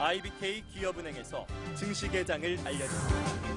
IBK 기업은행에서 증시 개장을 알려졌습니다.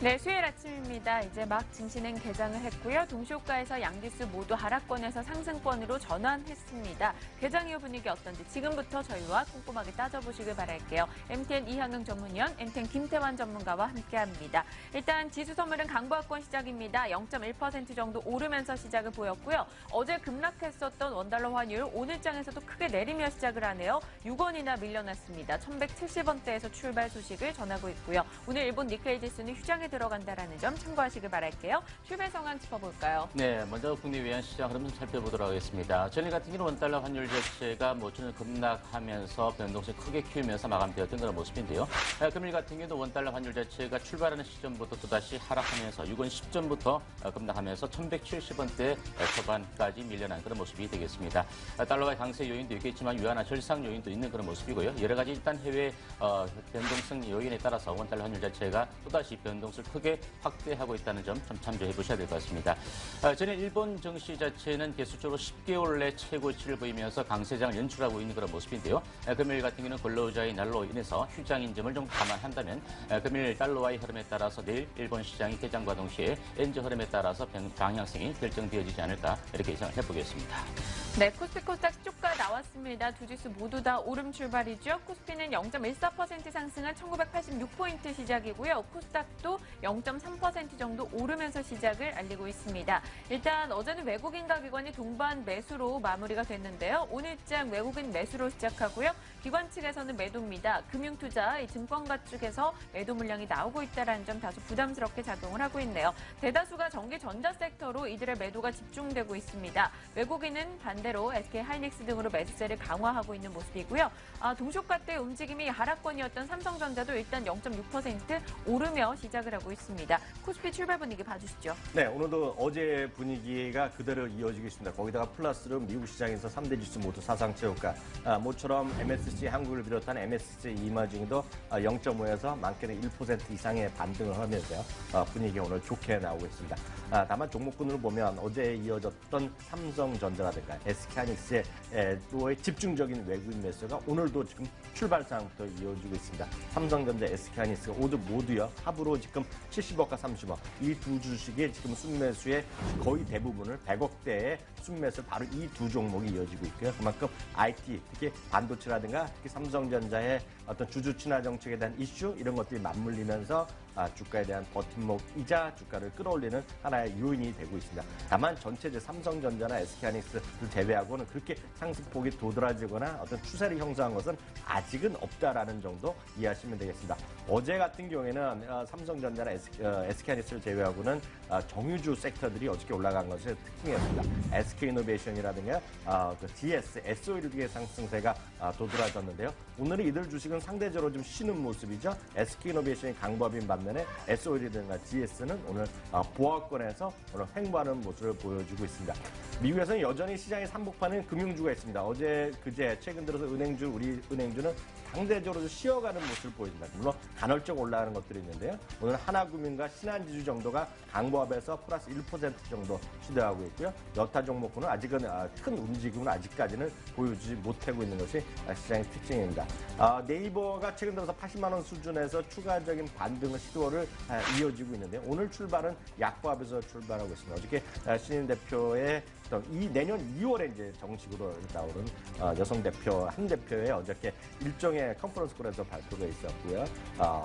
네, 수요일 아침입니다. 이제 막 증시는 개장을 했고요. 동시호가에서 양지수 모두 하락권에서 상승권으로 전환했습니다. 개장 이후 분위기 어떤지 지금부터 저희와 꼼꼼하게 따져보시길 바랄게요. MTN 이향영 전문위원, MTN 김태환 전문가와 함께합니다. 일단 지수 선물은 강보합권 시작입니다. 0.1% 정도 오르면서 시작을 보였고요. 어제 급락했었던 원달러 환율 오늘장에서도 크게 내리며 시작을 하네요. 6원이나 밀려났습니다. 1170원대에서 출발 소식을 전하고 있고요. 오늘 일본 니케이 지수는 휴장에 들어간다라는 점 참고하시길 바랄게요. 출발 상황 짚어볼까요? 네, 먼저 국내 외환 시장 흐름 살펴보도록 하겠습니다. 전일 같은 경우는 원달러 환율 자체가 전일 급락하면서 변동성 크게 키우면서 마감되었던 그런 모습인데요. 금일 같은 경우도 원달러 환율 자체가 출발하는 시점부터 또다시 하락하면서 6원 10전부터 급락하면서 1170원대 초반까지 밀려난 그런 모습이 되겠습니다. 달러의 강세 요인도 있겠지만 유한화 절상 요인도 있는 그런 모습이고요. 여러 가지 일단 해외 변동성 요인에 따라서 원달러 환율 자체가 또다시 변동성을 크게 확대하고 있다는 점 좀 참조해 보셔야 될 것 같습니다. 전에 일본 증시 자체는 계속적으로 10개월 내 최고치를 보이면서 강세장을 연출하고 있는 그런 모습인데요. 금일 같은 경우는 근로자의 날로 인해서 휴장인 점을 좀 감안한다면 금일 달러와의 흐름에 따라서 내일 일본 시장이 개장과 동시에 엔저 흐름에 따라서 방향성이 결정되어지지 않을까 이렇게 예상을 해보겠습니다. 네, 코스피 코스닥 주가 나왔습니다. 두 지수 모두 다 오름 출발이죠. 코스피는 0.14% 상승한 1986포인트 시작이고요. 코스닥도 0.3% 정도 오르면서 시작을 알리고 있습니다. 일단 어제는 외국인과 기관이 동반 매수로 마무리가 됐는데요. 오늘장 외국인 매수로 시작하고요. 기관 측에서는 매도입니다. 금융투자, 증권가 쪽에서 매도 물량이 나오고 있다는 점 다소 부담스럽게 작용을 하고 있네요. 대다수가 전기 전자 섹터로 이들의 매도가 집중되고 있습니다. 외국인은 반대로 SK하이닉스 등으로 매수세를 강화하고 있는 모습이고요. 동시호가 때 움직임이 하락권이었던 삼성전자도 일단 0.6% 오르며 시작을 하고 있습니다. 코스피 출발 분위기 봐주시죠. 네, 오늘도 어제 분위기가 그대로 이어지고 있습니다. 거기다가 플러스로 미국 시장에서 3대 지수 모두 사상 최고가. 모처럼 MSCI 한국을 비롯한 MSCI 이마징도 0.5에서 많게는 1% 이상의 반등을 하면서요. 분위기가 오늘 좋게 나오고 있습니다. 다만 종목군으로 보면 어제 이어졌던 삼성전자라든가 SK하이닉스의 또의 집중적인 외국인 매수가 오늘도 지금 출발상부터 이어지고 있습니다. 삼성전자, SK하이닉스가 모두요 합으로 지금 70억과 30억 이 두 주식의 지금 순매수의 거의 대부분을 100억대의 순매수 바로 이 두 종목이 이어지고 있고요. 그만큼 IT, 특히 반도체라든가 특히 삼성전자의 어떤 주주 친화 정책에 대한 이슈 이런 것들이 맞물리면서 주가에 대한 버팀목이자 주가를 끌어올리는 하나의 요인이 되고 있습니다. 다만 전체적 삼성전자나 SK하이닉스를 제외하고는 그렇게 상승폭이 도드라지거나 어떤 추세를 형성한 것은 아직은 없다라는 정도 이해하시면 되겠습니다. 어제 같은 경우에는 삼성전자나 SK하이닉스를 제외하고는 정유주 섹터들이 어저께 올라간 것이 특징이었습니다. SK이노베이션이라든가 GS, SO일의 상승세가 도드라졌는데요. 오늘은 이들 주식은 상대적으로 좀 쉬는 모습이죠. SK이노베이션이 강보합인 반면에 SO일이라든가 GS는 오늘 보합권에서 오늘 횡보하는 모습을 보여주고 있습니다. 미국에서는 여전히 시장의 삼복판은 금융주가 있습니다. 어제, 그제, 최근 들어서 우리 은행주는 상대적으로 쉬어가는 모습을 보입니다. 물론 간헐적 올라가는 것들이 있는데요. 오늘 하나금융과 신한지주 정도가 강보합에서 플러스 1% 정도 시도하고 있고요. 여타 종목군은 아직은 큰 움직임은 아직까지는 보여주지 못하고 있는 것이 시장의 특징입니다. 네이버가 최근 들어서 80만 원 수준에서 추가적인 반등을 시도를 이어지고 있는데 오늘 출발은 약보합에서 출발하고 있습니다. 어저께 신임 대표의 내년 2월에 이제 정식으로 나오는 여성 대표 한 대표의 어저께 일종의 컨퍼런스콜에서 발표가 있었고요.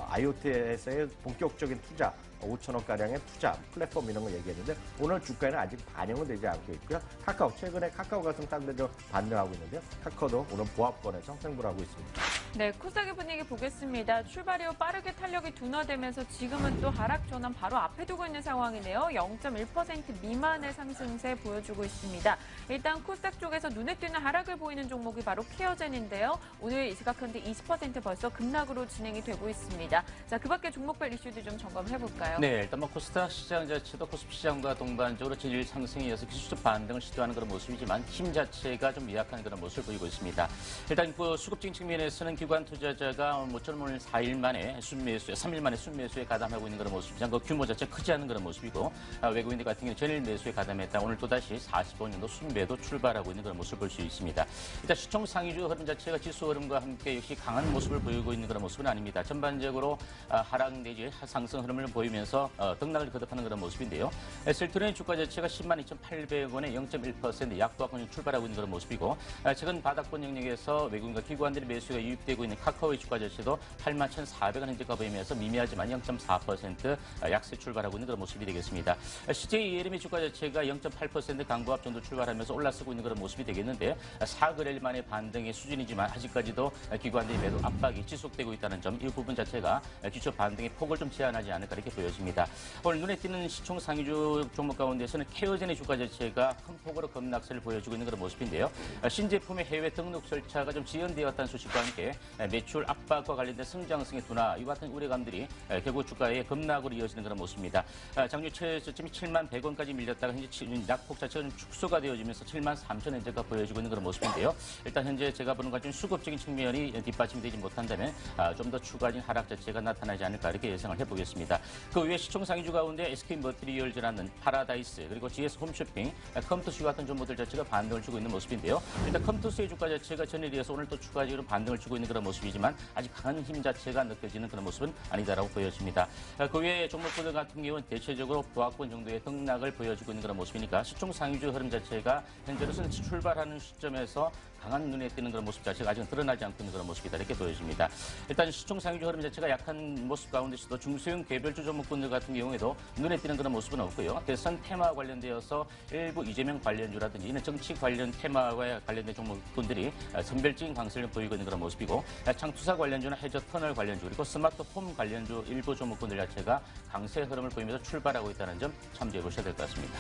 IoT에서의 본격적인 투자 5천억가량의 투자 플랫폼 이런 걸 얘기했는데 오늘 주가에는 아직 반영은 되지 않고 있고요. 카카오 최근에 카카오 같은 상대적으로 반등하고 있는데요. 카카오도 오늘 보합권에서 횡보를 하고 있습니다. 네, 코스닥의 분위기 보겠습니다. 출발 이후 빠르게 탄력이 둔화되면서 지금은 또 하락 전환 바로 앞에 두고 있는 상황이네요. 0.1% 미만의 상승세 보여주고 있습니다. 일단 코스닥 쪽에서 눈에 띄는 하락을 보이는 종목이 바로 케어젠인데요. 오늘 이 시각 현재 20% 벌써 급락으로 진행이 되고 있습니다. 자, 그 밖에 종목별 이슈도 좀 점검을 해볼까요? 네, 일단 코스닥 시장 자체도 코스피 시장과 동반적으로 진일 상승에 이어서 기술적 반등을 시도하는 그런 모습이지만 힘 자체가 좀 미약한 그런 모습을 보이고 있습니다. 일단 수급적인 측면에서는 기관 투자자가 모처럼 오늘 4일 만에 순매수에, 3일 만에 순매수에 가담하고 있는 그런 모습이죠. 그 규모 자체 크지 않은 그런 모습이고, 외국인들 같은 경우는 전일 매수에 가담했다. 오늘 또다시 45년도 순매도 출발하고 있는 그런 모습을 볼 수 있습니다. 일단 시총 상위주 흐름 자체가 지수 흐름과 함께 역시 강한 모습을 보이고 있는 그런 모습은 아닙니다. 전반적으로 하락 내지 상승 흐름을 보이면서 등락을 거듭하는 그런 모습인데요. 셀트리온의 주가 자체가 102,800원에 0.1% 약보합권이 출발하고 있는 그런 모습이고, 최근 바닥권 영역에서 외국인과 기관들의 매수가 유입되고 있는 카카오의 주가 자체도 81,400원 현재가 보이면서 미미하지만 0.4% 약세 출발하고 있는 그런 모습이 되겠습니다. CJELM의 주가 자체가 0.8% 강보합 정도 출발하면서 올라서고 있는 그런 모습이 되겠는데, 4거래일 만의 반등의 수준이지만 아직까지도 기관들의 매도 압박이 지속되고 있다는 점, 이 부분 자체가 기초 반등의 폭을 좀 제한하지 않을까 이렇게 보여집니다. 오늘 눈에 띄는 시총 상위주 종목 가운데서는 케어젠의 주가 자체가 큰 폭으로 급락세를 보여주고 있는 그런 모습인데요. 신제품의 해외 등록 절차가 좀 지연되었다는 소식과 함께 매출 압박과 관련된 성장성의 둔화, 이와 같은 우려감들이 결국 주가의 급락으로 이어지는 그런 모습입니다. 장주 최저점이 7만 100원까지 밀렸다가 현재 낙폭 자체가 좀 축소가 되어지면서 7만 3천 현재가 보여지고 있는 그런 모습인데요. 일단 현재 제가 보는 것 중 수급적인 측면이 뒷받침이 되지 못한다면 좀 더 추가적인 하락 자체가 나타나지 않을까 이렇게 예상을 해보겠습니다. 그 외에 시총 상위주 가운데 SK 머티리얼즈라는 파라다이스, 그리고 GS 홈쇼핑, 컴투스 같은 종목들 자체가 반등을 주고 있는 모습인데요. 일단 컴투스의 주가 자체가 전일에 이어서 오늘 또 추가적으로 반등을 주고 있는 그런 모습이지만 아직 강한 힘 자체가 느껴지는 그런 모습은 아니다라고 보여집니다. 그 외에 종목들 같은 경우는 대체적으로 보합권 정도의 등락을 보여주고 있는 그런 모습이니까 시총 상위주 흐름 자체가 현재로서는 출발하는 시점에서 강한 눈에 띄는 그런 모습 자체가 아직은 드러나지 않고 있는 그런 모습이다 이렇게 보여집니다. 일단 시총 상위주 흐름 자체가 약한 모습 가운데서도 중소형 개별주 종목군들 같은 경우에도 눈에 띄는 그런 모습은 없고요. 대선 테마 관련되어서 일부 이재명 관련주라든지 이런 정치 관련 테마와 관련된 종목군들이 선별적인 강세를 보이고 있는 그런 모습이고, 창투사 관련주나 해저 터널 관련주, 그리고 스마트홈 관련주 일부 종목군들 자체가 강세 흐름을 보이면서 출발하고 있다는 점 참조해 보셔야 될 것 같습니다.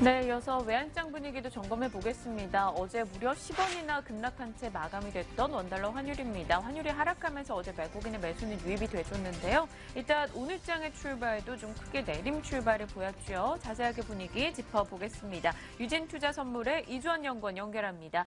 네, 이어서 외환장 분위기도 점검해 보겠습니다. 어제 무려 10원이나 급락한 채 마감이 됐던 원달러 환율입니다. 환율이 하락하면서 어제 외국인의 매수는 유입이 돼줬는데요. 일단 오늘장의 출발도 좀 크게 내림 출발을 보였죠. 자세하게 분위기 짚어보겠습니다. 유진투자선물의 이주원 연구원 연결합니다.